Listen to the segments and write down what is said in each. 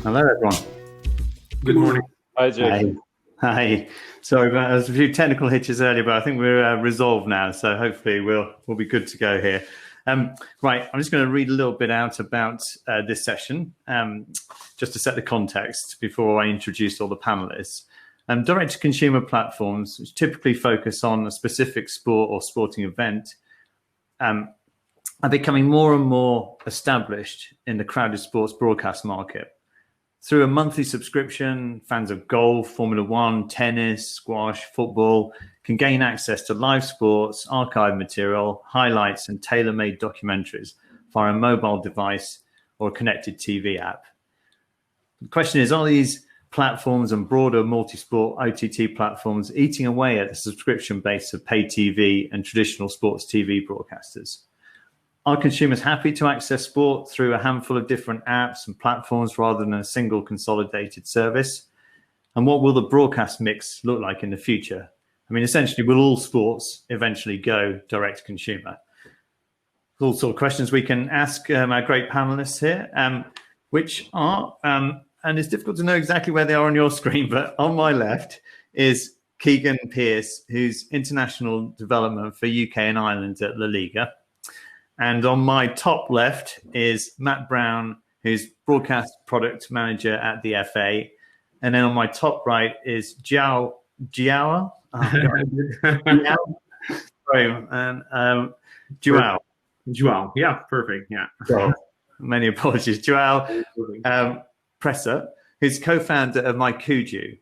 Hello, everyone. Good morning. Hi, Jake. Hi. Sorry, there was a few technical hitches earlier, but I think we're resolved now. So hopefully we'll be good to go here. Right, I'm just going to read a little bit out about this session, just to set the context before I introduce all the panelists. Direct-to-consumer platforms, which typically focus on a specific sport or sporting event, are becoming more and more established in the crowded sports broadcast market. Through a monthly subscription, fans of golf, Formula One, tennis, squash, football can gain access to live sports, archive material, highlights, and tailor-made documentaries via a mobile device or a connected TV app. The question is, are these platforms and broader multi-sport OTT platforms eating away at the subscription base of pay TV and traditional sports TV broadcasters? Are consumers happy to access sport through a handful of different apps and platforms rather than a single consolidated service? And what will the broadcast mix look like in the future? I mean, essentially, will all sports eventually go direct to consumer? All sort of questions we can ask our great panelists here, which are, and it's difficult to know exactly where they are on your screen, but on my left is Keegan Pierce, who's international development for UK and Ireland at La Liga. And on my top left is Matt Brown, who's broadcast product manager at the FA. And then on my top right is João. João? João. Yeah, perfect. Yeah. Well, many apologies. João Presa, who's co-founder of MyCujoo,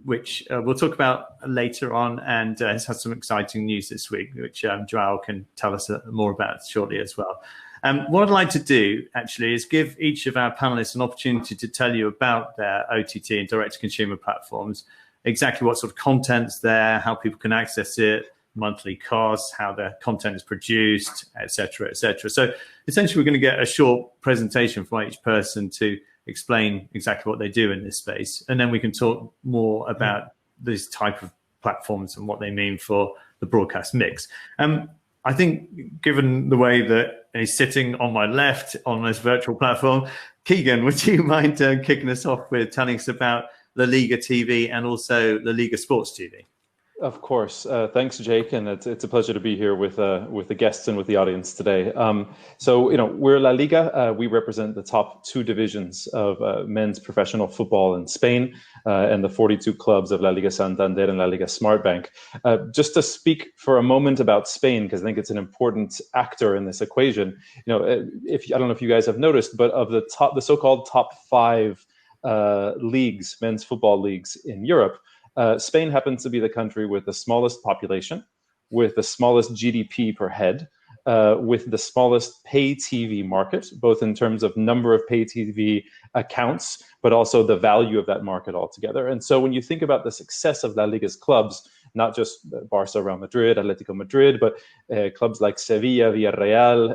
which we'll talk about later on, and has had some exciting news this week, which João can tell us more about shortly as well. What I'd like to do, actually, is give each of our panelists an opportunity to tell you about their OTT and direct-to-consumer platforms, exactly what sort of content's there, how people can access it, monthly costs, how their content is produced, et cetera, et cetera. So essentially, we're going to get a short presentation from each person to explain exactly what they do in this space. And then we can talk more about these type of platforms and what they mean for the broadcast mix. I think given the way that he's sitting on my left on this virtual platform, Keegan, would you mind kicking us off with telling us about La Liga TV and also La Liga Sports TV? Of course. Thanks, Jake, and it's a pleasure to be here with the guests and with the audience today. So, we're La Liga. We represent the top two divisions of men's professional football in Spain and the 42 clubs of La Liga Santander and La Liga Smartbank. Just to speak for a moment about Spain, because I think it's an important actor in this equation. I don't know if you guys have noticed, but of the so-called top five leagues, men's football leagues in Europe, Spain happens to be the country with the smallest population, with the smallest GDP per head, with the smallest pay TV market, both in terms of number of pay TV accounts, but also the value of that market altogether. And so when you think about the success of La Liga's clubs, not just Barça, Real Madrid, Atletico Madrid, but clubs like Sevilla, Villarreal,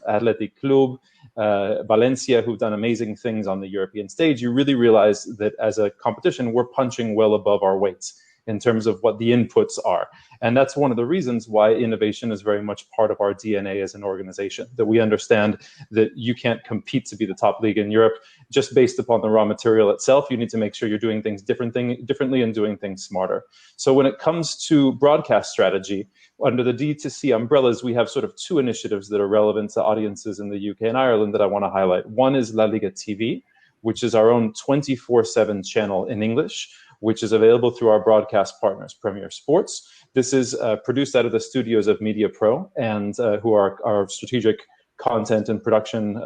Athletic Club, Valencia, who've done amazing things on the European stage, you really realize that as a competition, we're punching well above our weights in terms of what the inputs are. And that's one of the reasons why innovation is very much part of our DNA as an organization, that we understand that you can't compete to be the top league in Europe just based upon the raw material itself. You need to make sure you're doing things differently and doing things smarter. So when it comes to broadcast strategy, under the D2C umbrellas, we have sort of two initiatives that are relevant to audiences in the UK and Ireland that I want to highlight. One is La Liga TV, which is our own 24/7 channel in English, which is available through our broadcast partners, Premier Sports. This is produced out of the studios of Media Pro, and who are our strategic content and production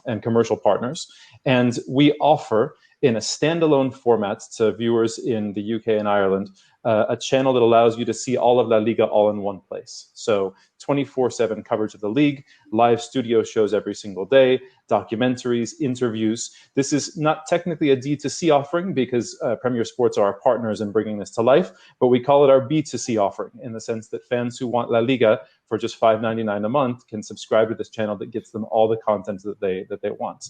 and commercial partners. And we offer, in a standalone format to viewers in the UK and Ireland, a channel that allows you to see all of La Liga all in one place. So 24/7 coverage of the league, live studio shows every single day, documentaries, interviews. This is not technically a D2C offering because Premier Sports are our partners in bringing this to life, but we call it our B2C offering in the sense that fans who want La Liga for just $5.99 a month can subscribe to this channel that gets them all the content that they want.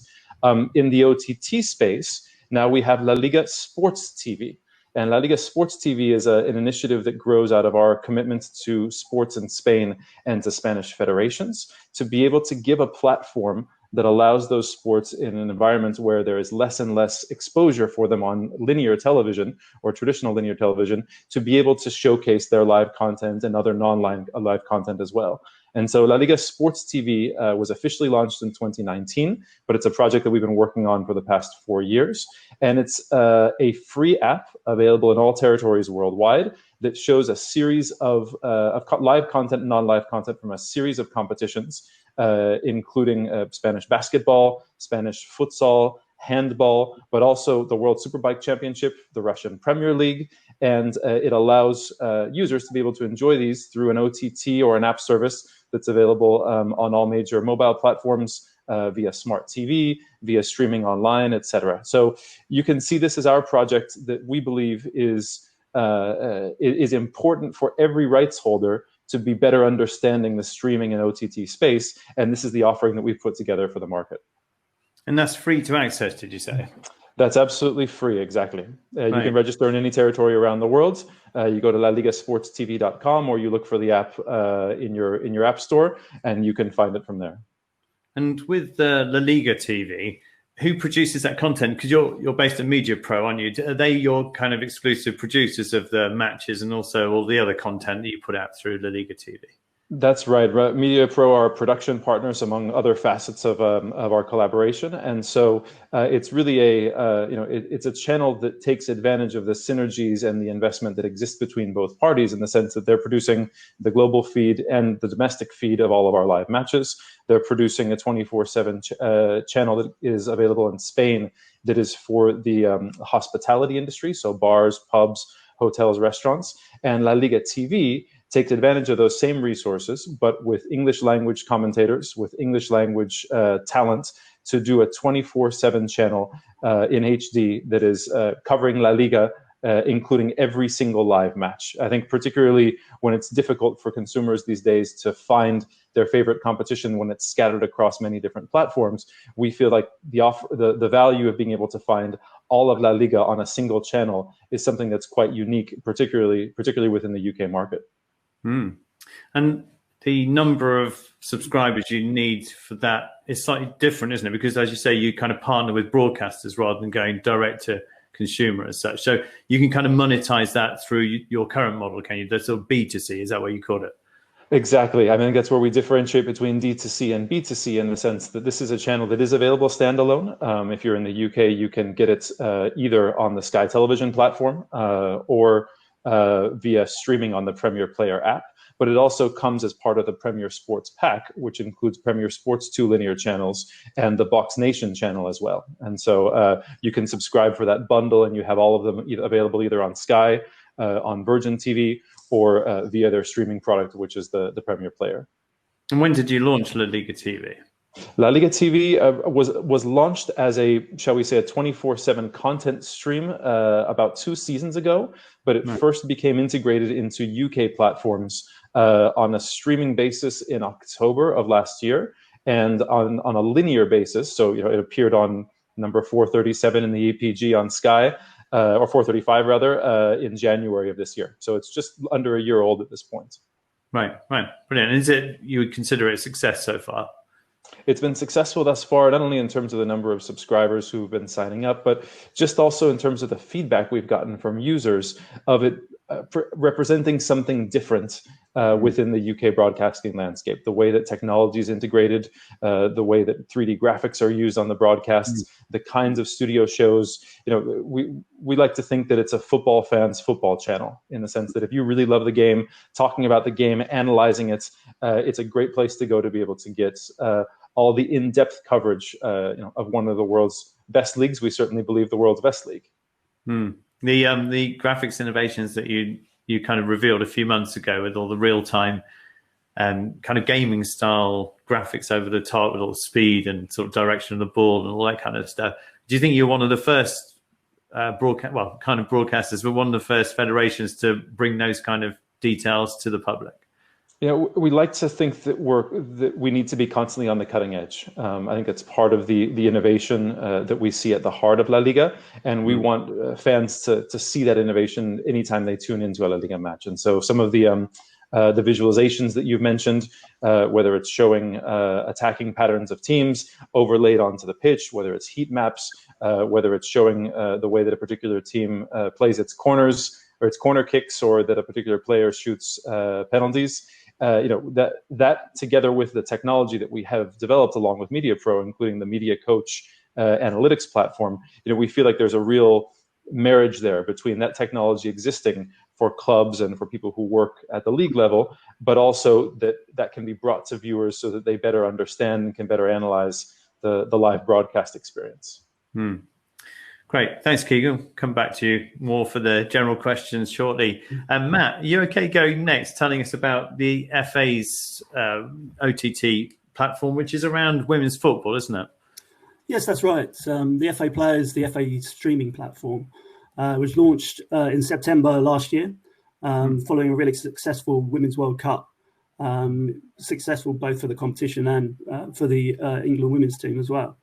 In the OTT space, now we have La Liga Sports TV. And La Liga Sports TV is an initiative that grows out of our commitment to sports in Spain and to Spanish federations to be able to give a platform that allows those sports in an environment where there is less and less exposure for them on linear television or traditional linear television to be able to showcase their live content and other live content as well. And so La Liga Sports TV was officially launched in 2019, but it's a project that we've been working on for the past 4 years. And it's a free app available in all territories worldwide that shows a series of live content and non-live content from a series of competitions, including Spanish basketball, Spanish futsal, handball, but also the World Superbike Championship, the Russian Premier League. And it allows users to be able to enjoy these through an OTT or an app service that's available on all major mobile platforms, via smart TV, via streaming online, etc. So you can see this as our project that we believe is important for every rights holder to be better understanding the streaming and OTT space. And this is the offering that we've put together for the market. And that's free to access, did you say? That's absolutely free, exactly. You can register in any territory around the world. You go to laligasportstv.com or you look for the app in your app store, and you can find it from there. And with La Liga TV, who produces that content? Because you're based at Media Pro, aren't you? Are they your kind of exclusive producers of the matches and also all the other content that you put out through La Liga TV? That's right. Media Pro are production partners among other facets of our collaboration, and so it's really it's a channel that takes advantage of the synergies and the investment that exists between both parties, in the sense that they're producing the global feed and the domestic feed of all of our live matches. They're producing a 24/7 channel that is available in Spain that is for the hospitality industry, so bars, pubs, hotels, restaurants, and La Liga TV takes advantage of those same resources, but with English language commentators, with English language talent, to do a 24/7 channel in HD that is covering La Liga, including every single live match. I think particularly when it's difficult for consumers these days to find their favorite competition when it's scattered across many different platforms, we feel like the value of being able to find all of La Liga on a single channel is something that's quite unique, particularly within the UK market. And the number of subscribers you need for that is slightly different, isn't it? Because as you say, you kind of partner with broadcasters rather than going direct to consumer as such. So you can kind of monetize that through your current model, can you? That's sort of B2C, is that what you called it? Exactly. I mean, that's where we differentiate between D2C and B2C, in the sense that this is a channel that is available standalone. If you're in the UK, you can get it either on the Sky Television platform or via streaming on the Premier Player app. But it also comes as part of the Premier Sports pack, which includes Premier Sports 2 linear channels and the Box Nation channel as well. And so you can subscribe for that bundle, and you have all of them available either on Sky, on Virgin TV, or via their streaming product, which is the Premier Player. And when did you launch La Liga TV? La Liga TV was launched as a, shall we say, a 24/7 content stream about 2 seasons ago, but it first became integrated into UK platforms on a streaming basis in October of last year, and on a linear basis. So it appeared on number 437 in the EPG on Sky, or 435 rather, in January of this year. So it's just under a year old at this point. Right, brilliant. And you would consider it a success so far? It's been successful thus far, not only in terms of the number of subscribers who've been signing up, but just also in terms of the feedback we've gotten from users of it representing something different within the UK broadcasting landscape. The way that technology is integrated, the way that 3D graphics are used on the broadcasts, the kinds of studio shows. We like to think that it's a football fan's football channel, in the sense that if you really love the game, talking about the game, analyzing it, it's a great place to go to be able to get all the in-depth coverage of one of the world's best leagues. We certainly believe the world's best league. The graphics innovations that you kind of revealed a few months ago, with all the real-time kind of gaming style graphics over the top, with all the speed and sort of direction of the ball and all that kind of stuff. Do you think you're one of the first broadcasters, but one of the first federations to bring those kind of details to the public? We like to think that we need to be constantly on the cutting edge. I think that's part of the innovation that we see at the heart of La Liga, and we want fans to see that innovation anytime they tune into a La Liga match. And so some of the the visualizations that you've mentioned, whether it's showing attacking patterns of teams overlaid onto the pitch, whether it's heat maps, whether it's showing the way that a particular team plays its corners or its corner kicks, or that a particular player shoots penalties. That together with the technology that we have developed along with MediaPro, including the Media Coach analytics platform, we feel like there's a real marriage there between that technology existing for clubs and for people who work at the league level, but also that can be brought to viewers so that they better understand and can better analyze the live broadcast experience. Great. Thanks, Keegan. Come back to you more for the general questions shortly. Matt, are you okay going next, telling us about the FA's OTT platform, which is around women's football, isn't it? Yes, that's right. The FA Players, the FA streaming platform, was launched in September last year, following a really successful Women's World Cup, successful both for the competition and for the England women's team as well.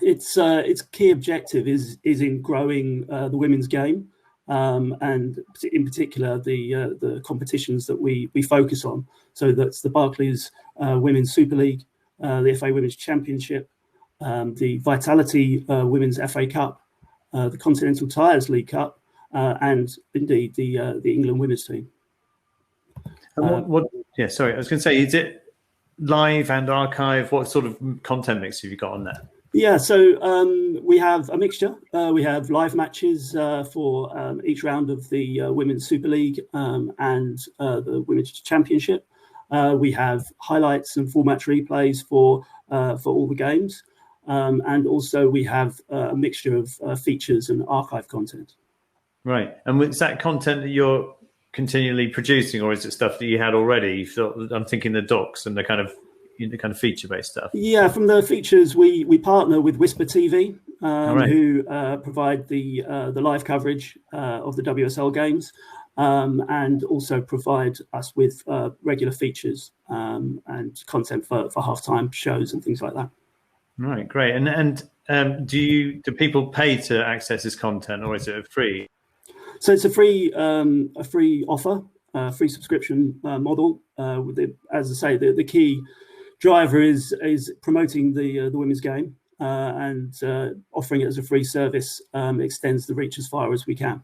Its key objective is in growing the women's game, and in particular the competitions that we focus on. So that's the Barclays Women's Super League, the FA Women's Championship, the Vitality Women's FA Cup, the Continental Tires League Cup, and indeed the England women's team. Yeah, sorry, I was going to say, is it live and archive? What sort of content mix have you got on there? Yeah, so we have a mixture. We have live matches for each round of the Women's Super League and the Women's Championship. We have highlights and full match replays for all the games. And also we have a mixture of features and archive content. Right. And is that content that you're continually producing, or is it stuff that you had already? I'm thinking the docs and the kind of feature-based stuff. Yeah, from the features, we partner with Whisper TV, who provide the live coverage of the WSL games, and also provide us with regular features and content for halftime shows and things like that. Right, great. And do people pay to access this content, or is it free? So it's a free offer, free subscription model. As I say, the key driver is promoting the women's game, and offering it as a free service extends the reach as far as we can.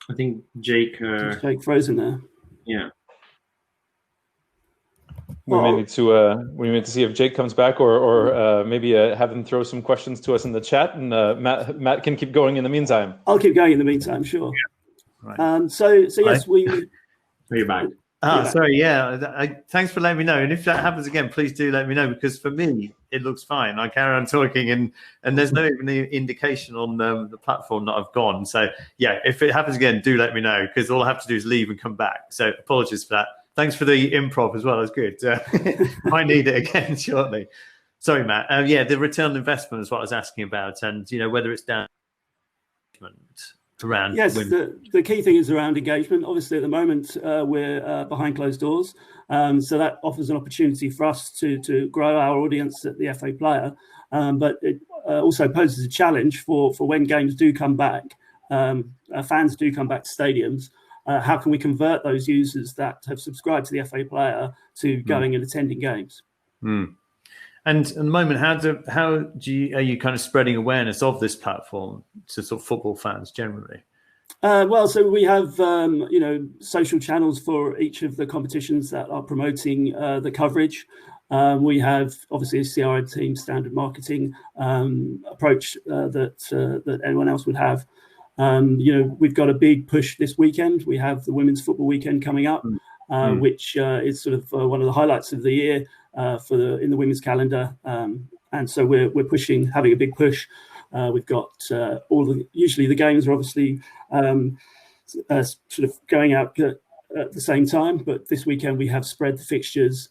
I think Jake. Jake frozen there. Yeah. We may need to see if Jake comes back, or maybe have him throw some questions to us in the chat, and Matt can keep going in the meantime. I'll keep going in the meantime, sure. Yeah. Right. So yes, You're back. Sorry, yeah. Thanks for letting me know. And if that happens again, please do let me know, because for me, it looks fine. I carry on talking, and there's no even indication on the platform that I've gone. So yeah, if it happens again, do let me know, because all I have to do is leave and come back. So apologies for that. Thanks for the improv as well. That's good. I need it again shortly. Sorry, Matt. Yeah, the return on investment is what I was asking about, and whether it's down around. Yes, the key thing is around engagement. Obviously, at the moment, we're behind closed doors, so that offers an opportunity for us to grow our audience at the FA Player. But it also poses a challenge for when games do come back, fans do come back to stadiums. How can we convert those users that have subscribed to the FA Player to going and attending games? And at the moment, are you kind of spreading awareness of this platform to sort of football fans generally? Well, so we have social channels for each of the competitions that are promoting the coverage. We have obviously a CRM team standard marketing approach that anyone else would have. We've got a big push this weekend. We have the Women's Football Weekend coming up, which is sort of one of the highlights of the year in the women's calendar. And so we're having a big push. We've got usually the games are obviously sort of going out at the same time, but this weekend we have spread the fixtures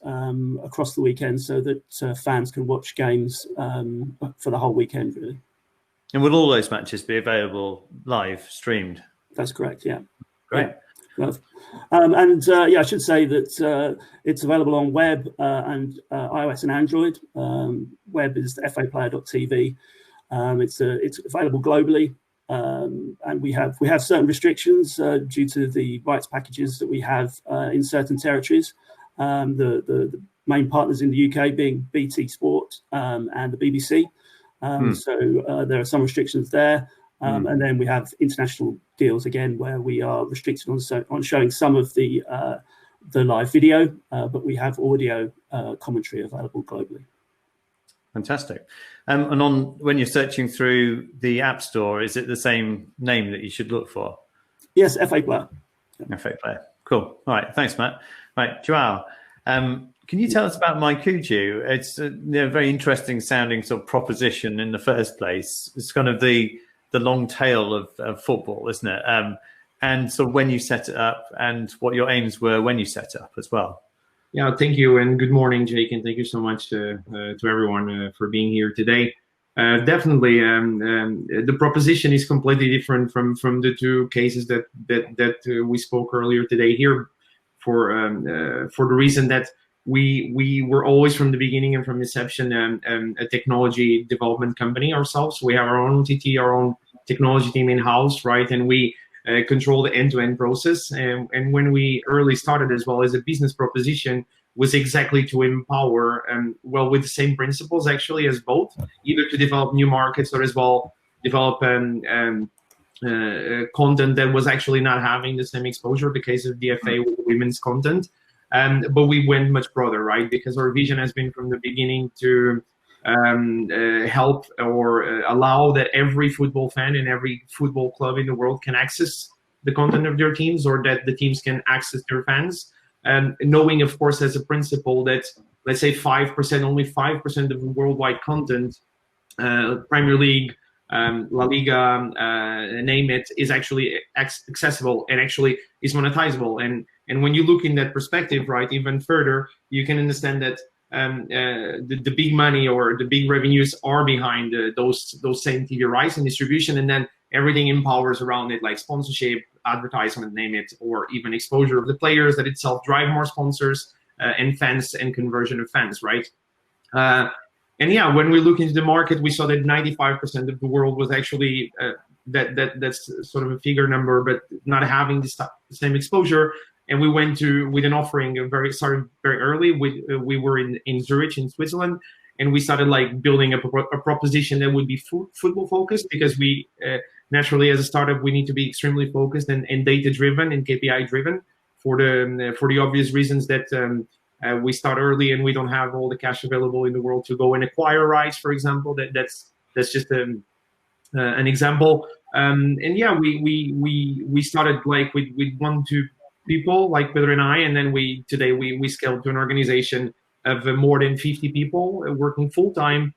across the weekend so that fans can watch games for the whole weekend, really. And will all those matches be available live streamed? That's correct, yeah. Great. Yeah. I should say that it's available on web and iOS and Android. Web is faplayer.tv, It's available globally, and we have certain restrictions due to the rights packages that we have in certain territories. The main partners in the UK being BT Sport and the BBC. So there are some restrictions there. And then we have international deals again, where we are restricted on showing some of the live video, but we have audio commentary available globally. Fantastic. And when you're searching through the App Store, is it the same name that you should look for? Yes, FA Player. FA Player. Cool. All right. Thanks, Matt. Right, João, can you tell us about MyCujoo? It's a very interesting sounding sort of proposition in the first place. It's kind of the long tail of football, isn't it? And so when you set it up and what your aims were when you set it up as well. Yeah, thank you, and good morning, Jake, and thank you so much to everyone for being here today. Definitely, the proposition is completely different from the two cases that we spoke earlier today here, for the reason that we were always from the beginning and from inception a technology development company ourselves. We have our own OTT, our own technology team in-house, right, and we control the end-to-end process. And when we early started as well as a business proposition was exactly to empower, with the same principles actually as both, either to develop new markets or as well develop content that was actually not having the same exposure, the case of DFA with women's content. But we went much broader, right? Because our vision has been from the beginning to help or allow that every football fan and every football club in the world can access the content of their teams, or that the teams can access their fans. Knowing, of course, as a principle that, let's say, only 5% of the worldwide content, Premier League, La Liga, name it, is actually accessible and actually is monetizable. And when you look in that perspective, right, even further, you can understand that the big money or the big revenues are behind those same TV rights and distribution, and then everything empowers around it, like sponsorship, advertisement, name it, or even exposure of the players that itself drive more sponsors and fans and conversion of fans, right? And yeah, when we look into the market, we saw that 95% of the world was actually that's sort of a figure number, but not having the same exposure. And we went with an offering started very early. We were in Zurich in Switzerland, and we started like building a proposition that would be football focused, because we naturally, as a startup, we need to be extremely focused and data driven and KPI driven for the obvious reasons that we start early and we don't have all the cash available in the world to go and acquire rights, for example. That's just an example. And yeah, we started like with 1-2 people like Pedro and I, and then today we scaled to an organization of more than 50 people working full time,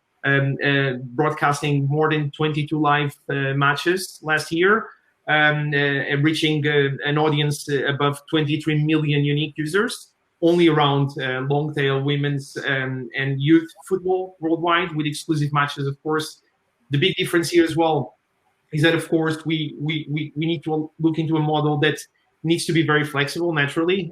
broadcasting more than 22 live matches last year, reaching an audience above 23 million unique users, only around long tail women's and youth football worldwide, with exclusive matches. Of course, the big difference here as well is that, of course, we need to look into a model that needs to be very flexible naturally,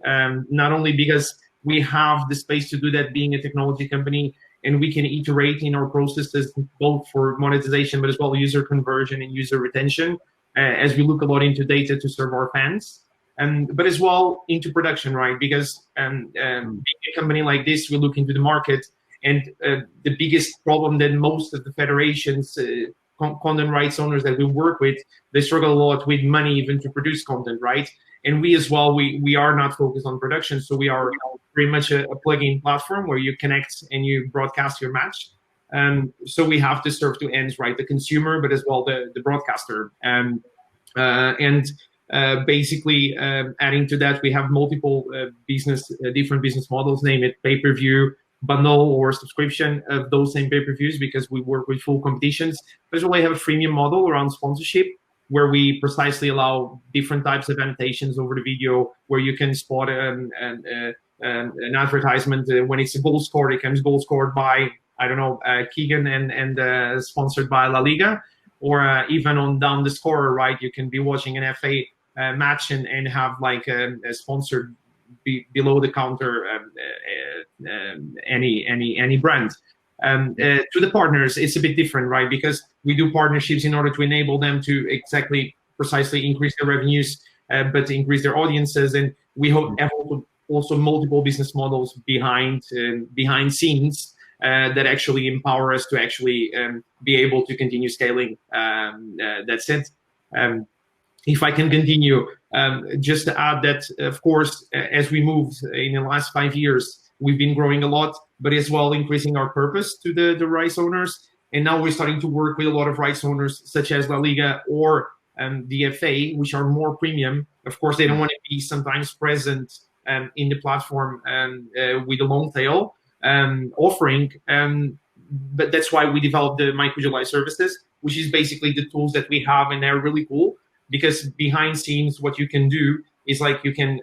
not only because we have the space to do that being a technology company, and we can iterate in our processes both for monetization, but as well user conversion and user retention, as we look a lot into data to serve our fans, but as well into production, right? Because being a company like this, we look into the market, and the biggest problem that most of the federations, content rights owners that we work with, they struggle a lot with money even to produce content, right? And we as well, we are not focused on production, so we are pretty much a plug-in platform where you connect and you broadcast your match. So we have to serve two ends, right? The consumer, but as well the broadcaster. Basically, adding to that, we have multiple different business models, name it pay-per-view, bundle, or subscription of those same pay-per-views, because we work with full competitions. But as well, we have a freemium model around sponsorship, where we precisely allow different types of annotations over the video, where you can spot an advertisement when it's a goal scored. It comes goal scored by, I don't know, Keegan and sponsored by La Liga, or even on down the scorer, right? You can be watching an FA match and have like a sponsored below the counter any brand. To the partners, it's a bit different, right? Because we do partnerships in order to enable them to precisely increase their revenues, but to increase their audiences. And we have also multiple business models behind scenes that actually empower us to actually be able to continue scaling. That's it. If I can continue, just to add that, of course, as we moved in the last 5 years, we've been growing a lot, but as well increasing our purpose to the rights owners. And now we're starting to work with a lot of rights owners, such as La Liga or the FA, which are more premium. Of course, they don't want to be sometimes present in the platform with a long tail offering. But that's why we developed the MyCujoo Live services, which is basically the tools that we have, and they're really cool because behind scenes, what you can do is like you can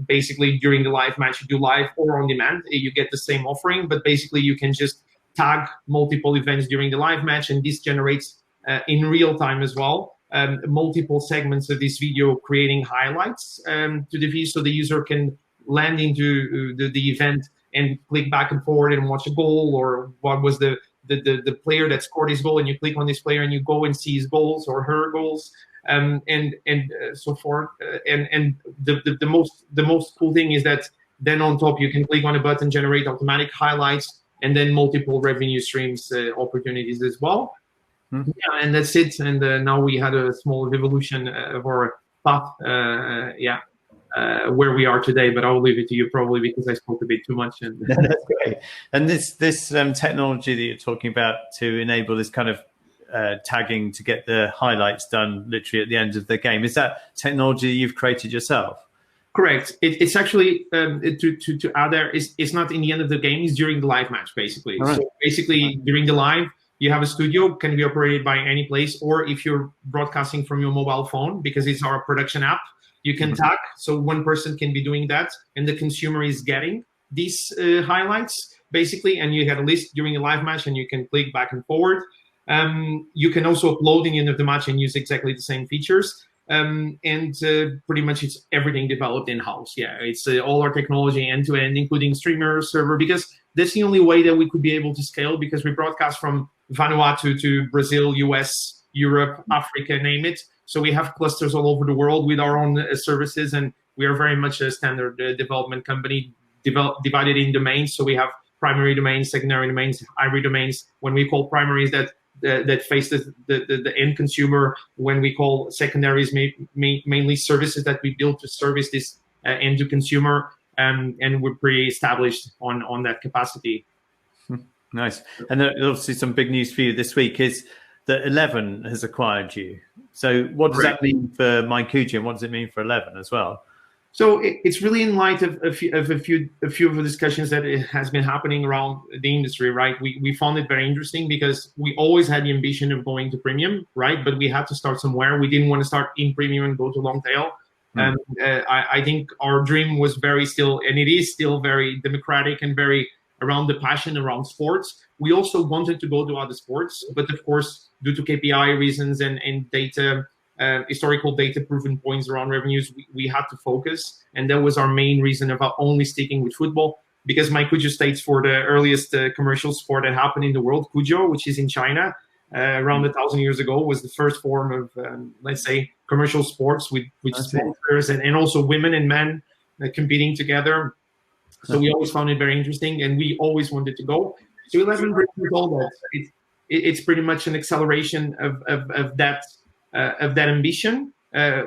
basically during the live match, you do live or on demand, you get the same offering, but basically you can just tag multiple events during the live match, and this generates in real time as well multiple segments of this video, creating highlights to the view, so the user can land into the event and click back and forward and watch a goal, or what was the player that scored his goal, and you click on this player and you go and see his goals or her goals, and so forth. And the most cool thing is that then on top you can click on a button, generate automatic highlights, and then multiple revenue streams opportunities as well. Yeah, and that's it. And now we had a small evolution of our path. Where we are today, but I'll leave it to you probably because I spoke a bit too much. And that's great. And this technology that you're talking about to enable this kind of tagging to get the highlights done literally at the end of the game, is that technology you've created yourself? Correct. It's actually to add there, it's not in the end of the game, it's during the live match basically. Right. So basically during the live, you have a studio, can be operated by any place, or if you're broadcasting from your mobile phone, because it's our production app, you can tag, so one person can be doing that, and the consumer is getting these highlights, basically, and you get a list during a live match, and you can click back and forward. You can also upload in the end of the match and use exactly the same features, and pretty much it's everything developed in-house. Yeah, it's all our technology end-to-end, including streamer, server, because that's the only way that we could be able to scale, because we broadcast from Vanuatu to Brazil, US, Europe, Africa, name it. So we have clusters all over the world with our own services, and we are very much a standard development company divided in domains. So we have primary domains, secondary domains, hybrid domains. When we call primaries that face the end consumer, when we call secondaries mainly services that we build to service this end to consumer, and we're pretty established on that capacity. Nice. And obviously some big news for you this week is that 11 has acquired you. So what does that mean for MyCujoo, and what does it mean for 11 as well? So it's really in light of a few of the discussions that it has been happening around the industry, right? We found it very interesting because we always had the ambition of going to premium, right? But we had to start somewhere. We didn't want to start in premium and go to long tail. I think our dream was very still, and it is still very democratic and very around the passion around sports. We also wanted to go to other sports, but of course, due to KPI reasons and data, historical data proven points around revenues, we had to focus. And that was our main reason about only sticking with football, because MyCujoo states for the earliest commercial sport that happened in the world, Kujoo, which is in China, around 1,000 years ago, was the first form of, let's say, commercial sports with sponsors and also women and men competing together. So we always found it very interesting, and we always wanted to go. So 11 brings all that. It's pretty much an acceleration of that ambition.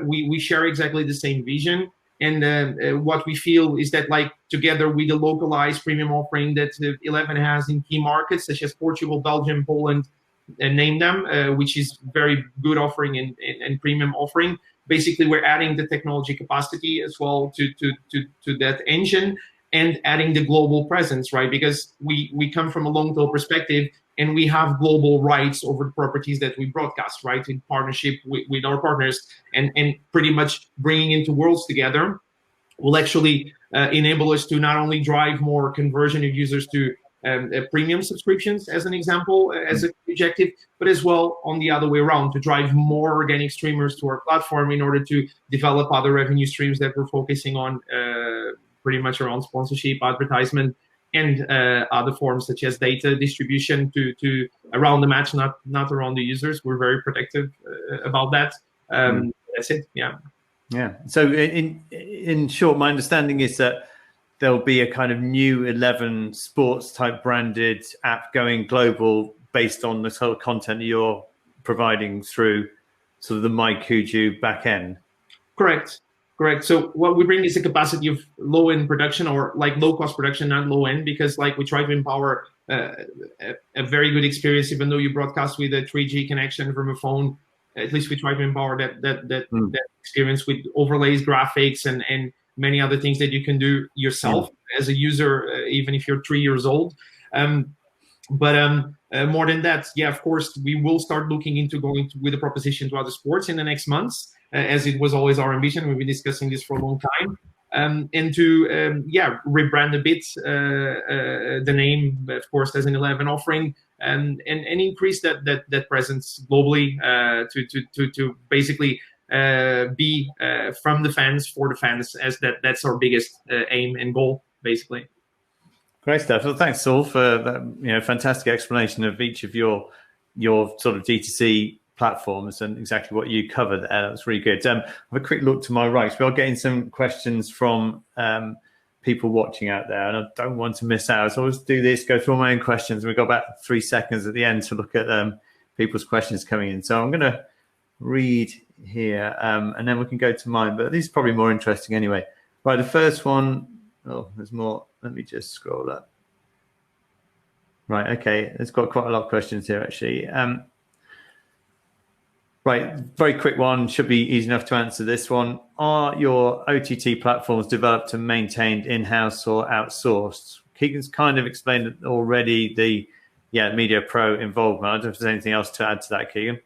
We share exactly the same vision, and what we feel is that, like, together with the localized premium offering that 11 has in key markets such as Portugal, Belgium, Poland, name them, which is very good offering and premium offering. Basically, we're adding the technology capacity as well to that engine, and adding the global presence, right? Because we come from a long-tail perspective, and we have global rights over the properties that we broadcast, right? In partnership with our partners, and pretty much bringing into worlds together will actually enable us to not only drive more conversion of users to premium subscriptions, as an example, as an objective, but as well on the other way around, to drive more organic streamers to our platform in order to develop other revenue streams that we're focusing on, pretty much around sponsorship, advertisement, and other forms such as data distribution to around the match, not around the users. We're very protective about that. That's it. Yeah. Yeah. So in short, my understanding is that there'll be a kind of new 11 sports type branded app going global based on the sort of content that you're providing through sort of the MyCujoo backend. Correct. So what we bring is the capacity of low-end production, or like low-cost production, not low-end, because like we try to empower a very good experience. Even though you broadcast with a 3G connection from a phone, at least we try to empower that experience with overlays, graphics, and many other things that you can do yourself as a user, even if you're 3 years old. But more than that, yeah, of course, we will start looking into going with the proposition to other sports in the next months, as it was always our ambition. We've been discussing this for a long time. And to, rebrand a bit the name, of course, as an 11 offering, and increase that presence globally to basically be from the fans for the fans, as that's our biggest aim and goal, basically. Great stuff. Well, thanks, Saul, for that fantastic explanation of each of your sort of D2C platforms and exactly what you cover there. That was really good. Have a quick look to my right. We are getting some questions from people watching out there, and I don't want to miss out. So I'll just do this, go through all my own questions, and we've got about 3 seconds at the end to look at people's questions coming in. So I'm going to read here, and then we can go to mine, but these are probably more interesting anyway. Right, the first one, there's more. Let me just scroll up. Right, okay, it's got quite a lot of questions here, actually. Right, very quick one, should be easy enough to answer this one. Are your OTT platforms developed and maintained in-house or outsourced? Keegan's kind of explained already the Media Pro involvement. I don't know if there's anything else to add to that, Keegan.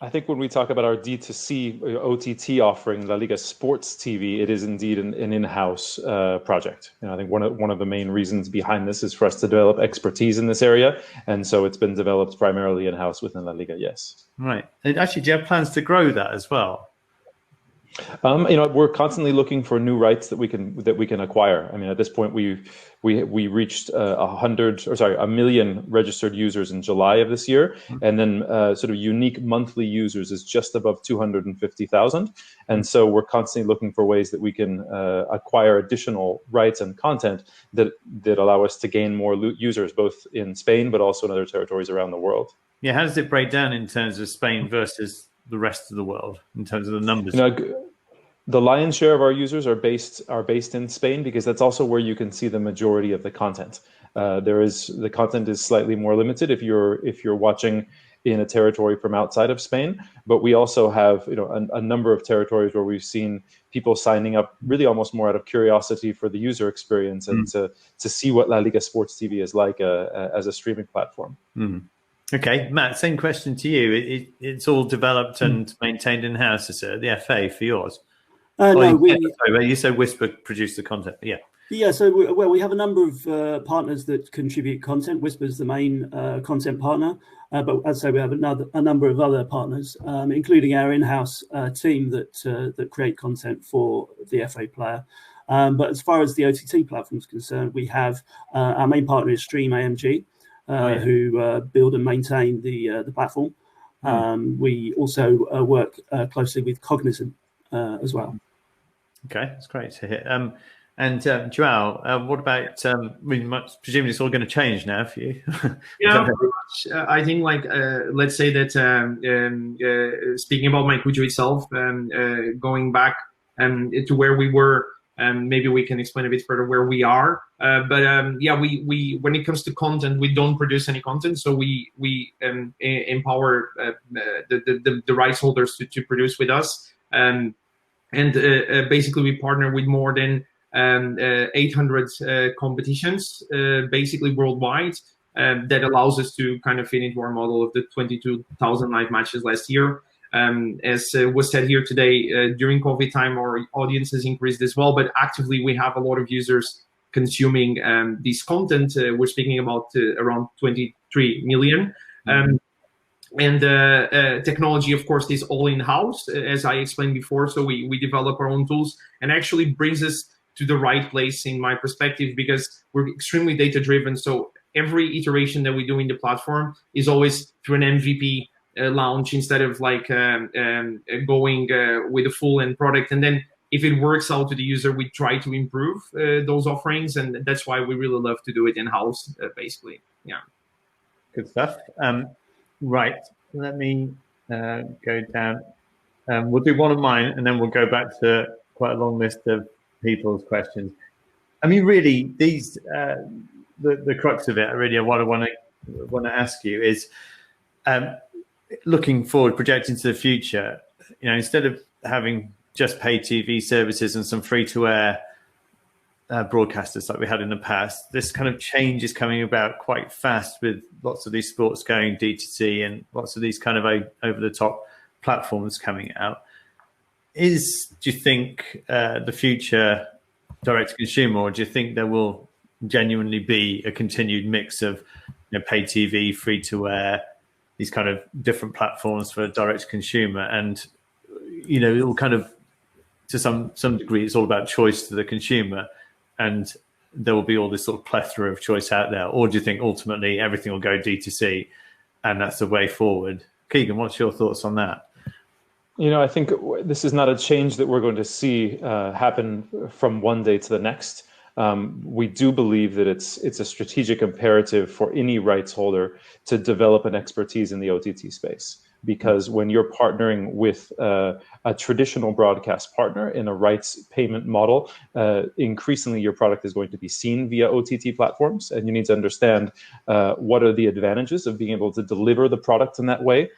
I think when we talk about our D2C OTT offering, La Liga Sports TV, it is indeed an in-house project. I think one of the main reasons behind this is for us to develop expertise in this area, and so it's been developed primarily in-house within La Liga. Yes. Right. And actually, do you have plans to grow that as well? We're constantly looking for new rights that we can acquire. I mean, at this point, we reached 1 million registered users in July of this year, and then sort of unique monthly users is just above 250,000. And so we're constantly looking for ways that we can acquire additional rights and content that allow us to gain more users, both in Spain but also in other territories around the world. Yeah, how does it break down in terms of Spain versus the rest of the world in terms of the numbers? The lion's share of our users are based in Spain, because that's also where you can see the majority of the content. The content is slightly more limited if you're watching in a territory from outside of Spain, but we also have a number of territories where we've seen people signing up really almost more out of curiosity for the user experience and to see what La Liga Sports TV is like as a streaming platform. Okay, Matt, same question to you. It's all developed and maintained in-house, is it, the FA for yours? No, you said Whisper produced the content, yeah. Yeah, so we have a number of partners that contribute content. Whisper's the main content partner, but as I say, we have a number of other partners, including our in-house team that create content for the FA player. But as far as the OTT platform is concerned, we have our main partner is Stream AMG, who build and maintain the platform. We also work closely with Cognizant as well. Okay, that's great to hear. And João, what about? Presumably, it's all going to change now for you. Yeah, pretty much. I think, let's say that speaking about MyCujoo itself, going back to where we were. Maybe we can explain a bit further where we are. But we when it comes to content, we don't produce any content, so we empower the rights holders to produce with us. And basically, we partner with more than 800 competitions, basically worldwide, that allows us to kind of fit into our model of the 22,000 live matches last year. As was said here today, during COVID time, our audience has increased as well, but actively we have a lot of users consuming this content. We're speaking about around 23 million. And technology, of course, is all in-house, as I explained before. So we develop our own tools, and actually brings us to the right place in my perspective, because we're extremely data driven. So every iteration that we do in the platform is always through an MVP launch, instead of like going with a full end product. And then if it works out to the user, we try to improve those offerings, and that's why we really love to do it in-house, basically. Yeah. Good stuff. Right, let me go down. We'll do one of mine, and then we'll go back to quite a long list of people's questions. I mean, really, these the crux of it, really, what I want to ask you is, looking forward, projecting to the future. You know, instead of having just pay TV services and some free-to-air broadcasters like we had in the past, this kind of change is coming about quite fast, with lots of these sports going D2C and lots of these kind of over-the-top platforms coming out. Do you think the future direct-to-consumer, or do you think there will genuinely be a continued mix of, you know, pay TV, free-to-air, these kind of different platforms for direct-to-consumer? And, you know, it will kind of, to some degree, it's all about choice to the consumer, and there will be all this sort of plethora of choice out there? Or do you think ultimately everything will go D2C and that's the way forward? Keegan, what's your thoughts on that? You know, I think this is not a change that we're going to see happen from one day to the next. We do believe that it's a strategic imperative for any rights holder to develop an expertise in the OTT space, because when you're partnering with a traditional broadcast partner in a rights payment model, increasingly your product is going to be seen via OTT platforms, and you need to understand what are the advantages of being able to deliver the product in that way,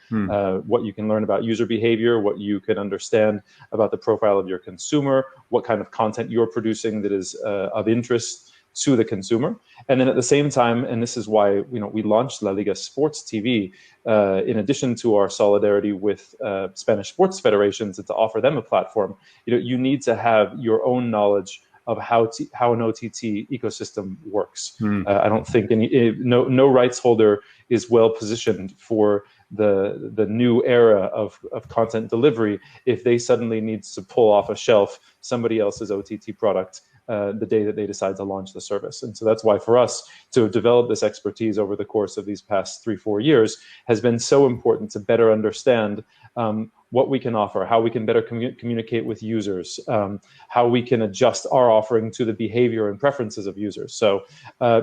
what you can learn about user behavior, what you can understand about the profile of your consumer, what kind of content you're producing that is of interest to the consumer. And then at the same time, and this is why, you know, we launched La Liga Sports TV, in addition to our solidarity with Spanish sports federations, and to offer them a platform, you know, you need to have your own knowledge of how an OTT ecosystem works. I don't think no rights holder is well positioned for the new era of content delivery if they suddenly need to pull off a shelf somebody else's OTT product the day that they decide to launch the service. And so that's why for us to develop this expertise over the course of these past 3-4 years has been so important, to better understand what we can offer, how we can better communicate with users, how we can adjust our offering to the behavior and preferences of users. So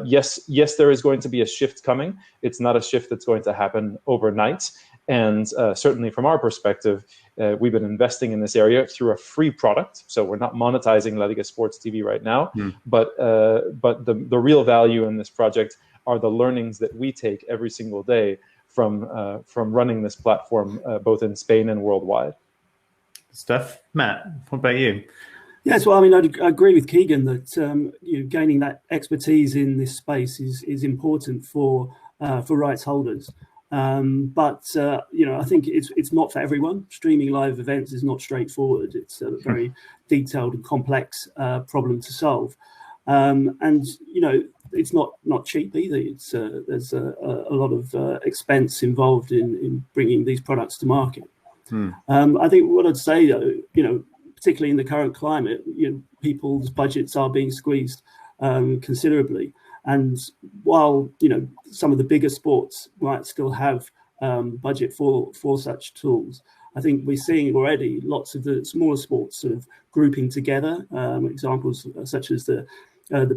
yes, there is going to be a shift coming. It's not a shift that's going to happen overnight. And certainly from our perspective, we've been investing in this area through a free product. So we're not monetizing La Liga Sports TV right now, but the real value in this project are the learnings that we take every single day from running this platform, both in Spain and worldwide. Stuff. Matt, what about you? Yes, well, I mean, I agree with Keegan that you know, gaining that expertise in this space is important for rights holders. But you know, I think it's not for everyone. Streaming live events is not straightforward. It's a very detailed and complex problem to solve, and you know, it's not cheap either. It's there's a lot of expense involved in bringing these products to market. I think what I'd say, though, you know, particularly in the current climate, you know, people's budgets are being squeezed considerably. And while, you know, some of the bigger sports might still have budget for such tools, I think we're seeing already lots of the smaller sports sort of grouping together. Examples such as the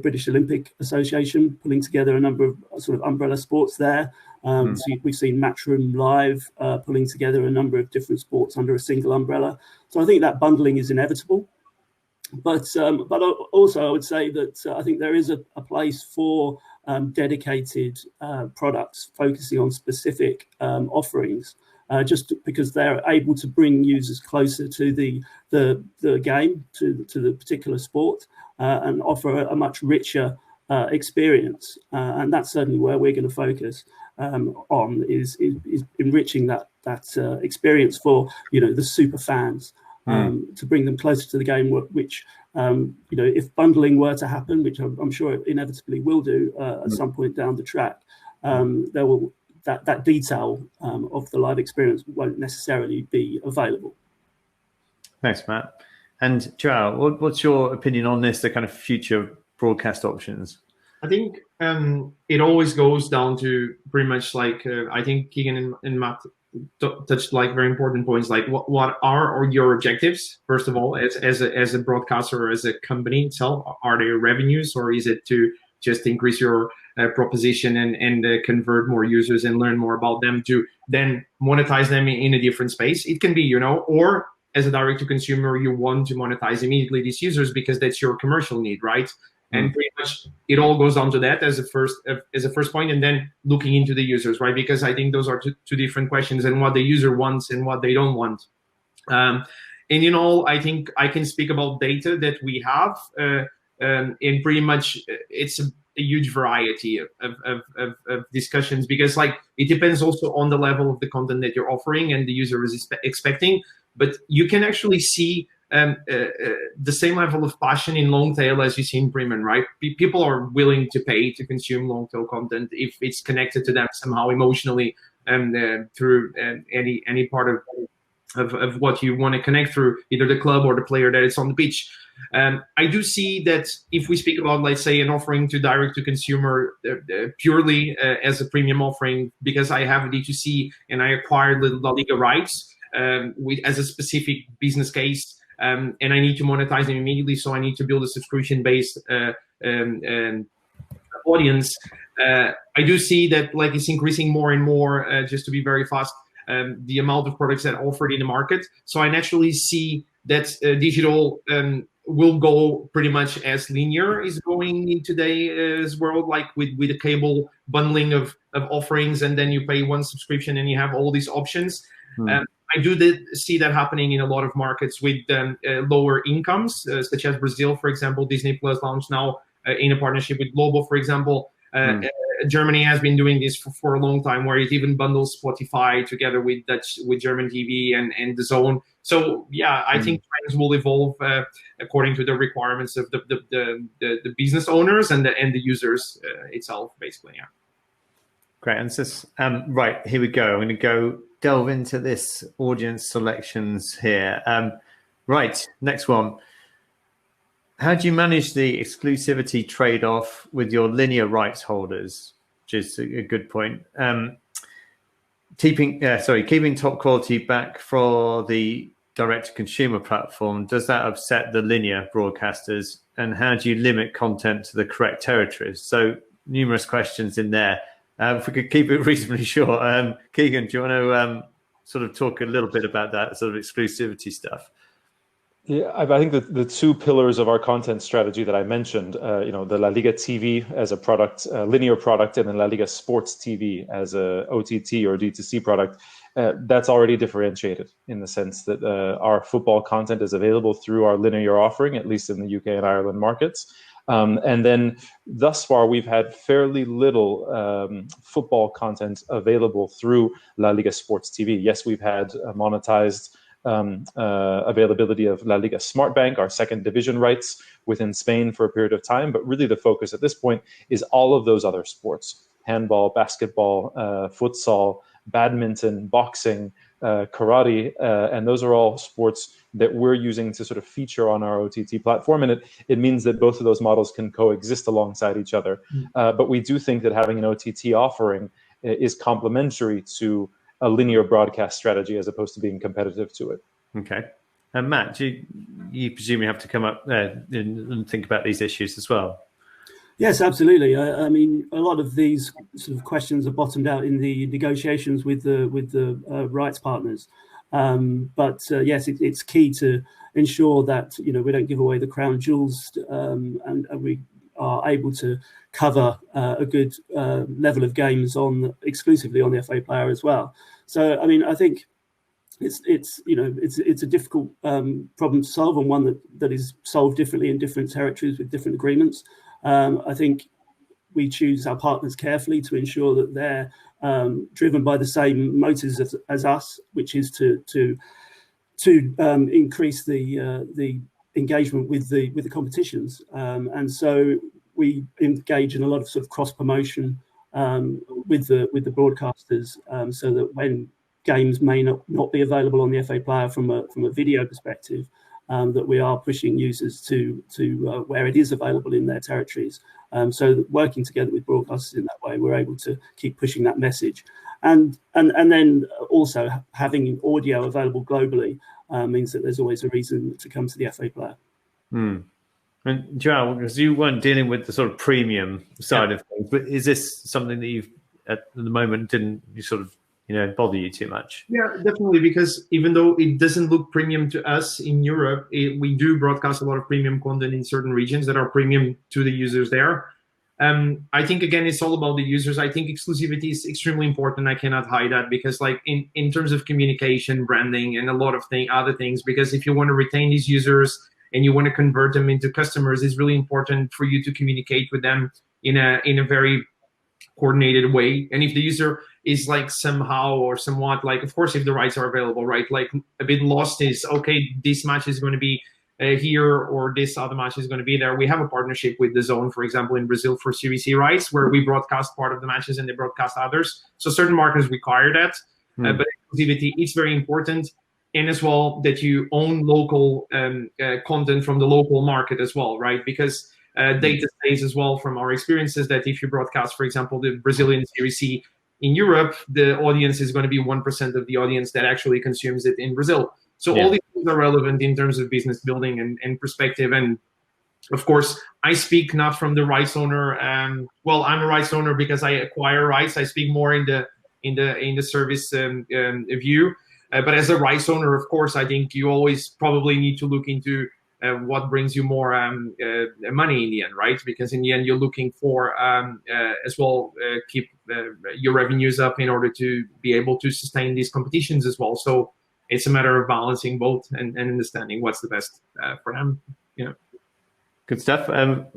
British Olympic Association pulling together a number of sort of umbrella sports there. So we've seen Matchroom Live pulling together a number of different sports under a single umbrella. So I think that bundling is inevitable. But also I would say that I think there is a place for dedicated products focusing on specific offerings, just because they're able to bring users closer to the game, to the particular sport, and offer a much richer experience. And that's certainly where we're going to focus on is enriching that experience for, you know, the super fans. To bring them closer to the game, which, you know, if bundling were to happen, which I'm sure it inevitably will do at some point down the track, there will that detail of the live experience won't necessarily be available. Thanks, Matt. And João, what's your opinion on this, the kind of future broadcast options? I think it always goes down to pretty much like I think Keegan and Matt touched like very important points, like what are your objectives first of all as a broadcaster or as a company itself? Are there revenues, or is it to just increase your proposition and convert more users and learn more about them to then monetize them in a different space? It can be, you know, or as a direct to consumer, you want to monetize immediately these users because that's your commercial need, right? And pretty much it all goes down to that as a first point, and then looking into the users, right? Because I think those are two different questions, and what the user wants and what they don't want. And in all, I think I can speak about data that we have, and pretty much it's a huge variety of discussions, because like it depends also on the level of the content that you're offering and the user is expecting. But you can actually see the same level of passion in long tail as you see in premium, right? People are willing to pay to consume long tail content if it's connected to them somehow emotionally, through any part of what you want to connect through, either the club or the player that is on the pitch. I do see that if we speak about, let's say, an offering to direct to consumer purely as a premium offering, because I have a D2C and I acquired the La Liga rights as a specific business case. And I need to monetize them immediately, so I need to build a subscription-based audience. I do see that like it's increasing more and more, just to be very fast, the amount of products that are offered in the market. So I naturally see that digital will go pretty much as linear is going in today's world, like with a cable bundling of offerings, and then you pay one subscription and you have all these options. I do see that happening in a lot of markets with lower incomes, such as Brazil, for example. Disney Plus launched now in a partnership with Globo, for example. Germany has been doing this for a long time, where it even bundles Spotify together with German TV and the Zone. So yeah, I think trends will evolve according to the requirements of the business owners and the users itself, basically. Yeah. Great. And this, right, here we go. I'm going to go delve into this audience selections here. Right, next one. How do you manage the exclusivity trade-off with your linear rights holders? Which is a good point. Keeping top quality back for the direct-to-consumer platform, does that upset the linear broadcasters? And how do you limit content to the correct territories? So numerous questions in there. If we could keep it reasonably short. Keegan, do you want to sort of talk a little bit about that sort of exclusivity stuff? Yeah, I think that the two pillars of our content strategy that I mentioned, the La Liga TV as a product, linear product, and then La Liga Sports TV as a OTT or D2C product, that's already differentiated in the sense that our football content is available through our linear offering, at least in the UK and Ireland markets. And then thus far, we've had fairly little football content available through La Liga Sports TV. Yes, we've had monetized availability of La Liga Smart Bank, our second division rights within Spain for a period of time. But really the focus at this point is all of those other sports: handball, basketball, futsal, badminton, boxing, karate, and those are all sports that we're using to sort of feature on our OTT platform. And it means that both of those models can coexist alongside each other. But we do think that having an OTT offering is complementary to a linear broadcast strategy as opposed to being competitive to it. Okay. And Matt, you presume you have to come up there and think about these issues as well? Yes, absolutely. I mean, a lot of these sort of questions are bottomed out in the negotiations with the rights partners. But yes, it's key to ensure that we don't give away the crown jewels, and we are able to cover a good level of games exclusively on the FA Player as well. So I mean, I think it's a difficult problem to solve, and one that is solved differently in different territories with different agreements. I think we choose our partners carefully to ensure that they're driven by the same motives as us, which is to increase the engagement with the competitions, and so we engage in a lot of sort of cross promotion with the broadcasters, so that when games may not be available on the FA Player from a video perspective, that we are pushing users to where it is available in their territories. So that working together with broadcasters in that way, we're able to keep pushing that message. And then also having audio available globally means that there's always a reason to come to the FA Player. And João, because you weren't dealing with the sort of premium side of things, but is this something that you've at the moment didn't bother you too much? Yeah, definitely, because even though it doesn't look premium to us in Europe, we do broadcast a lot of premium content in certain regions that are premium to the users there. I think, again, it's all about the users. I think exclusivity is extremely important. I cannot hide that, because like in terms of communication, branding, and a lot of other things, because if you want to retain these users and you want to convert them into customers, it's really important for you to communicate with them in a very coordinated way. And if the user is like somehow or somewhat, like, of course, if the rights are available, right, like a bit lost is, okay, this match is going to be here, or this other match is going to be there. We have a partnership with DAZN, for example, in Brazil for Series C rights, where we broadcast part of the matches and they broadcast others. So certain markets require that, but exclusivity is very important. And as well, that you own local content from the local market as well, right? Because data says as well from our experiences that if you broadcast, for example, the Brazilian Series C in Europe, the audience is going to be 1% of the audience that actually consumes it in Brazil. So all these things are relevant in terms of business building and perspective. And of course, I speak not from the rights owner. Well, I'm a rights owner because I acquire rights. I speak more in the service view. But as a rights owner, of course, I think you always probably need to look into what brings you more money in the end, right? Because in the end, you're looking for as well keep your revenues up in order to be able to sustain these competitions as well. So it's a matter of balancing both and understanding what's the best for them. Good stuff.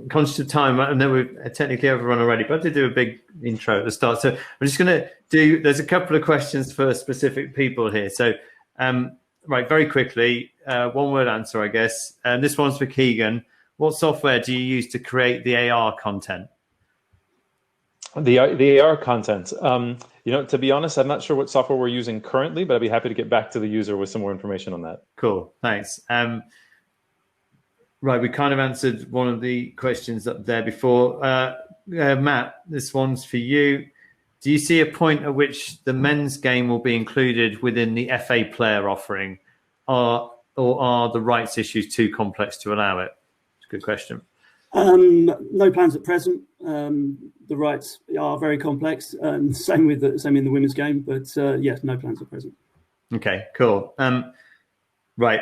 Conscious of time, I know we've technically overrun already, but I did do a big intro at the start. So I'm just going to there's a couple of questions for specific people here. So, right, very quickly, one word answer, I guess. And this one's for Keegan. What software do you use to create the AR content? The AR content. To be honest, I'm not sure what software we're using currently, but I'd be happy to get back to the user with some more information on that. Cool, thanks. Right, we kind of answered one of the questions up there before. Matt, this one's for you. Do you see a point at which the men's game will be included within the FA Player offering, or are the rights issues too complex to allow it? It's a good question. No plans at present. The rights are very complex, and same in the women's game. But yes, no plans at present. Okay, cool. Right.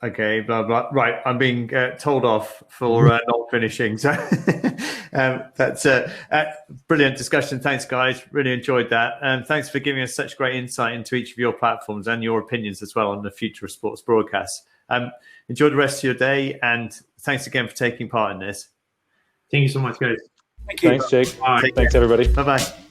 Okay, blah, blah. Right, I'm being told off for not finishing. So that's a brilliant discussion. Thanks, guys. Really enjoyed that. And thanks for giving us such great insight into each of your platforms and your opinions as well on the future of sports broadcasts. Enjoy the rest of your day, and thanks again for taking part in this. Thank you so much, guys. Thank you. Thanks, Jake. Bye. Thanks, everybody. Bye-bye.